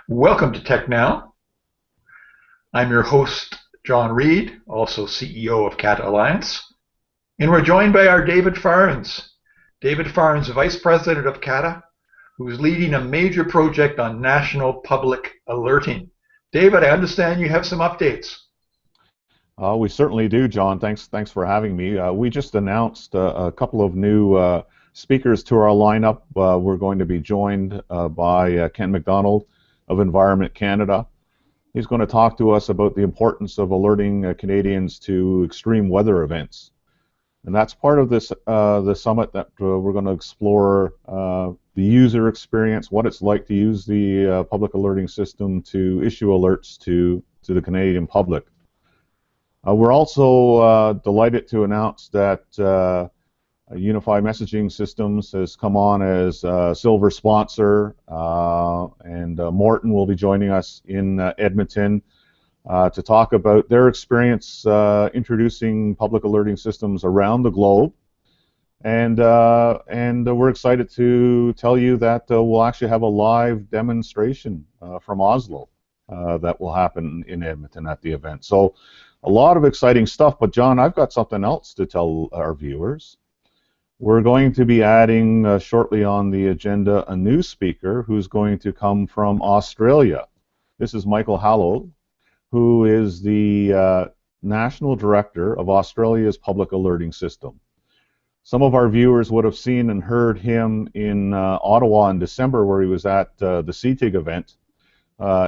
Welcome to TechNOW. I'm your host, John Reid, also CEO of CATAAllliance, and we're joined by our David Farnes. David Farnes, Vice President of CATA, who's leading a major project on national public alerting. David, I understand you have some updates. We certainly do, John. Thanks for having me. We just announced a couple of new speakers to our lineup. We're going to be joined by Ken McDonald of Environment Canada. He's going to talk to us about the importance of alerting Canadians to extreme weather events. And that's part of this the summit that we're going to explore the user experience, what it's like to use the public alerting system to issue alerts to the Canadian public. We're also delighted to announce that Unified Messaging Systems has come on as a silver sponsor, and Morton will be joining us in Edmonton to talk about their experience introducing public alerting systems around the globe. And we're excited to tell you that we'll actually have a live demonstration from Oslo that will happen in Edmonton at the event. So a lot of exciting stuff, but John, I've got something else to tell our viewers. We're going to be adding shortly on the agenda a new speaker who's going to come from Australia. This is Michael Hallow, who is the National Director of Australia's Public Alerting System. Some of our viewers would have seen and heard him in Ottawa in December, where he was at the CTIG event,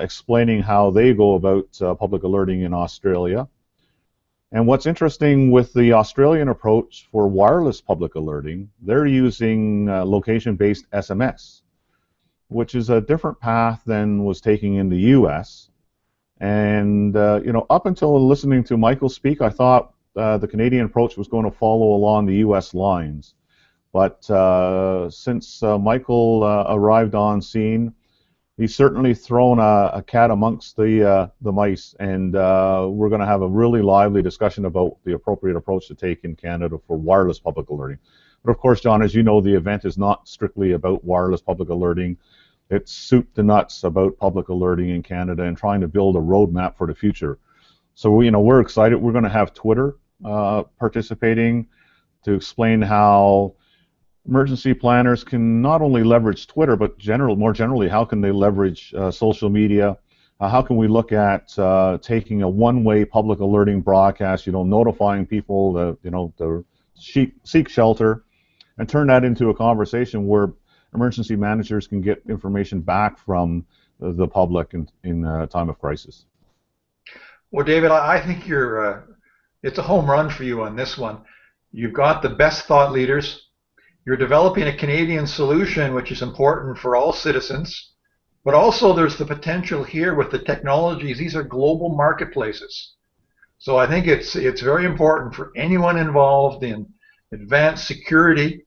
explaining how they go about public alerting in Australia. And what's interesting with the Australian approach for wireless public alerting, they're using location-based SMS, which is a different path than was taking in the U.S. And you know, up until listening to Michael speak, I thought the Canadian approach was going to follow along the U.S. lines. But since Michael arrived on scene, he's certainly thrown a cat amongst the mice, and we're going to have a really lively discussion about the appropriate approach to take in Canada for wireless public alerting. But of course, John, as you know, the event is not strictly about wireless public alerting. It's soup to nuts about public alerting in Canada and trying to build a roadmap for the future. So we're excited. We're going to have Twitter participating to explain how emergency planners can not only leverage Twitter, but more generally, how can they leverage social media? How can we look at taking a one-way public alerting broadcast, notifying people that, to seek shelter, and turn that into a conversation where emergency managers can get information back from the public in a time of crisis. Well, David, I think it's a home run for you on this one. You've got the best thought leaders. You're developing a Canadian solution, which is important for all citizens, but also there's the potential here with the technologies. These are global marketplaces. So I think it's very important for anyone involved in advanced security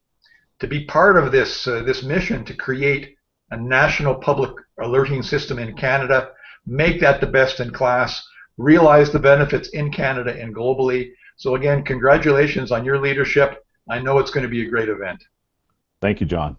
to be part of this mission to create a national public alerting system in Canada, make that the best in class, realize the benefits in Canada and globally. So again, congratulations on your leadership. I know it's going to be a great event. Thank you, John.